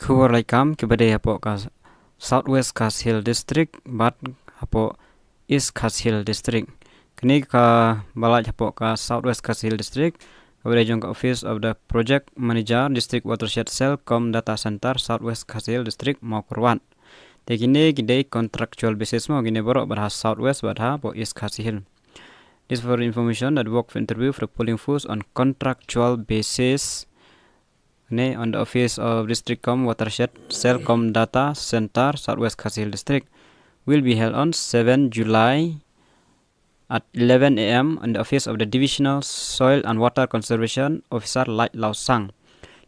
Khubor Laitkam kepada hapo ka Southwest Khas Hill District bat hapo East Khas Hill District. Kini ka balaj hapo ka Southwest Khas Hill District kepada jong ka Office of the Project Manager District Watershed Cell Com Data Center Southwest Khas Hill District mau kurwan. Tekini gidei contractual basis mo gini borok berha Southwest berha po East Khas Hill. This for information that work for interview for polling force on contractual basis. On the Office of District Com Watershed Cell Com Data Center Southwest Khasi Hill District will be held on 7 July at 11 a.m. on the Office of the Divisional Soil and Water Conservation Officer Laitkam.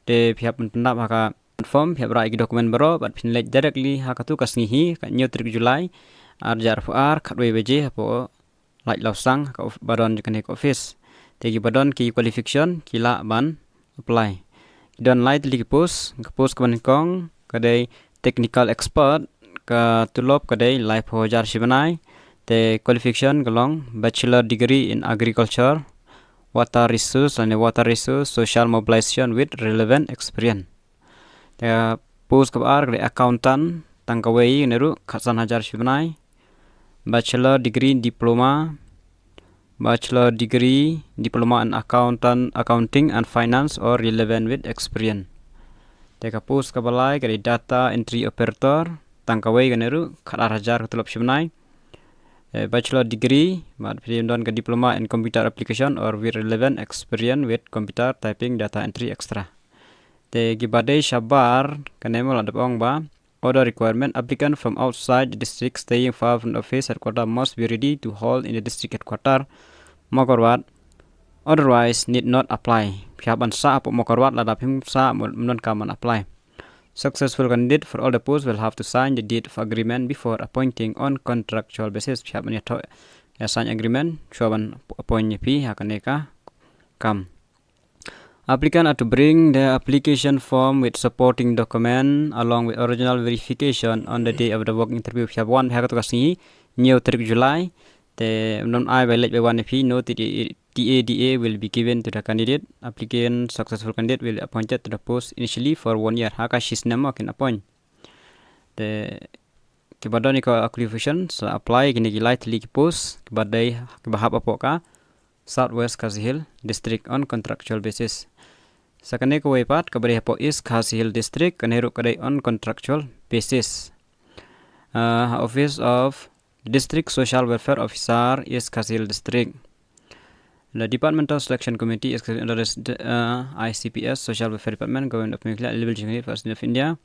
De pihak pendap haka form pihak berai dokumen bero but pinlet directly haka tu kasngihi ka new 3 July arjar fuar khatwe beje hapo Laitkam ka badon jekane office. Tegi badon ki qualification kila ban apply. Dan light lagi post kemenkong kadai technical expert ka tulop kadai life hojar sibanai te qualification kalong bachelor degree in agriculture, water resource social mobilization with relevant experience. Te post kabar kadai accountant tangkawai neru khasan hajar sibanai bachelor degree diploma in accounting and finance or relevant with experience. Teka post kabalai kari data entry operator tangkawai ganeru kharar hajar ketulop shibnai. Bachelor degree mat don ke diploma in computer application or with relevant experience with computer typing data entry extra. Te gibadai shabar kanemo ladapong ba other requirement applicant from outside the district staying far from the office headquarters must be ready to hold in the district headquarters Mokorwat, otherwise need not apply. Pihak bansa apok Mokorwat ladap himsa non kaman apply. Successful candidate for all the posts will have to sign the deed of agreement before appointing on contractual basis. Pihak banyato sign agreement, shuaban appoint pi hakaneka kam. Applicant are to bring the application form with supporting document along with original verification on the day of the work interview. Pihak one pihak tu kasih new 3 July. The non-I by late by one if no TADA will be given to the candidate. Applicant successful candidate will be appointed to the post initially for 1 year. Haka she's nama can appoint. The kibadani ka qualification so apply kini gilai tili post kibadai kibahap apoka Southwest Khasi Hill District on contractual basis. Sakane ko waypat kabari hapo East Khasi Hill District kaneru kadai on contractual basis. Office of District Social Welfare Officer East Khasi Hill District. The Departmental Selection Committee is under ICPS Social Welfare Department, Government of Nuclear Eligibility for of India.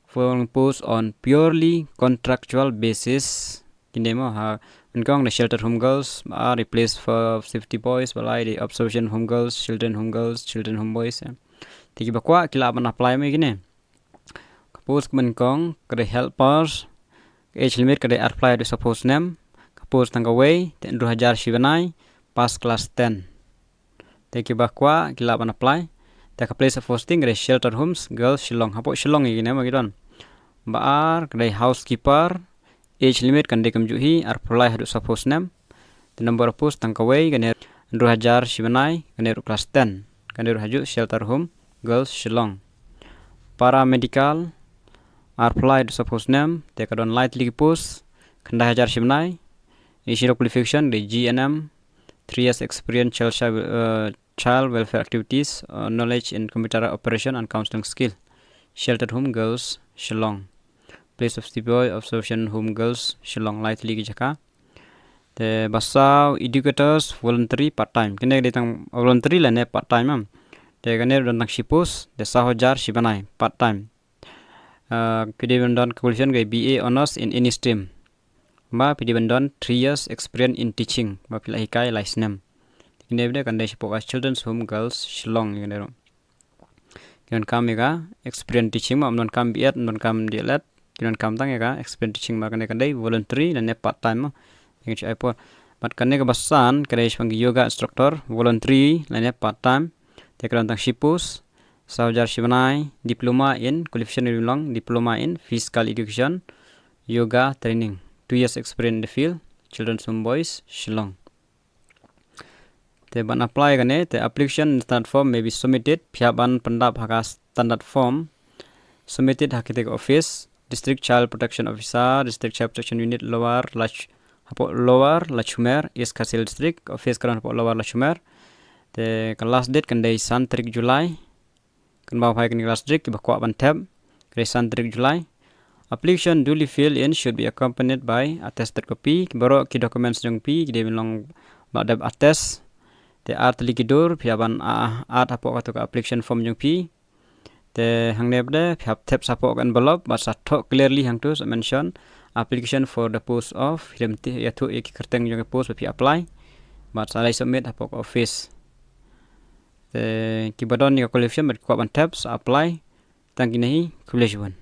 Following posts on purely contractual basis. Kindemo ha unkong the shelter home girls are replaced for safety boys, balai the observation home girls, children home boys. Tiki bakwa kila ban apply me gini. Post menkong kade helpers age limit kada apply to suppose name kapos tangaway 2000 shibanai pass class 10 teki bakwa kila ban apply ta place of hosting kada shelter homes girls Shillong hapo Shillong igine magidon baar kada housekeeper age limit kan dekam juhi apply to suppose name the number of post tangaway kan 2000 shibanai kan class 10 kan haju shelter home girls Shillong paramedical apply to suppose name take on lightly post khanda hajar shimnai initial qualification the GNM 3 years experience child welfare activities knowledge in computer operation and counseling skill sheltered home girls Shillong place of the boy observation home girls Shillong lightly jaka the basau educators voluntary part time kene ditang voluntary la ne part time am te kene don shipos the sahojar shibanai part time Pidibandon qualification gay BA honors in any stream. Ma pidibandon 3 years experience in teaching. Ma pila hikai license. Kini benda kan dai sipoka children's home girls Shillong yang dero. Kian kam ega experience teaching ma non kam BA non kam DLED. Kian kam tang ega experience teaching ma kan dai voluntary dan part time ma. Yang cai po. Mat kan ega basan kadai sebagai yoga instructor voluntary dan part time. Tekan tang shipus Saujar Shivanai, diploma in qualification long, diploma in physical education, yoga training, 2 years experience in the field, children's home boys, Shillong. The ban apply gane, the application standard form may be submitted. Pihak ban pendap haka standard form submitted hakitek office district child protection officer district child protection unit lower Lachumer East Kasil district office karon hapo lower Lachumer the last date kan day san tarik July kan bawa pai kan last date ki bakwa ban tab kan san tarik July. Application duly filled in should be accompanied by attested copy baru ki documents jong pi ki dia belong badab attest the art likidur piaban art hapo katuk application form jong pi the hang nebde piap tap support envelope but satok clearly hang to mention application for the post of hidemti yatu ki kerteng jong post pi apply but salai submit hapo office the ki badon ni qualification but ko ban tabs apply tangki nahi kulejuan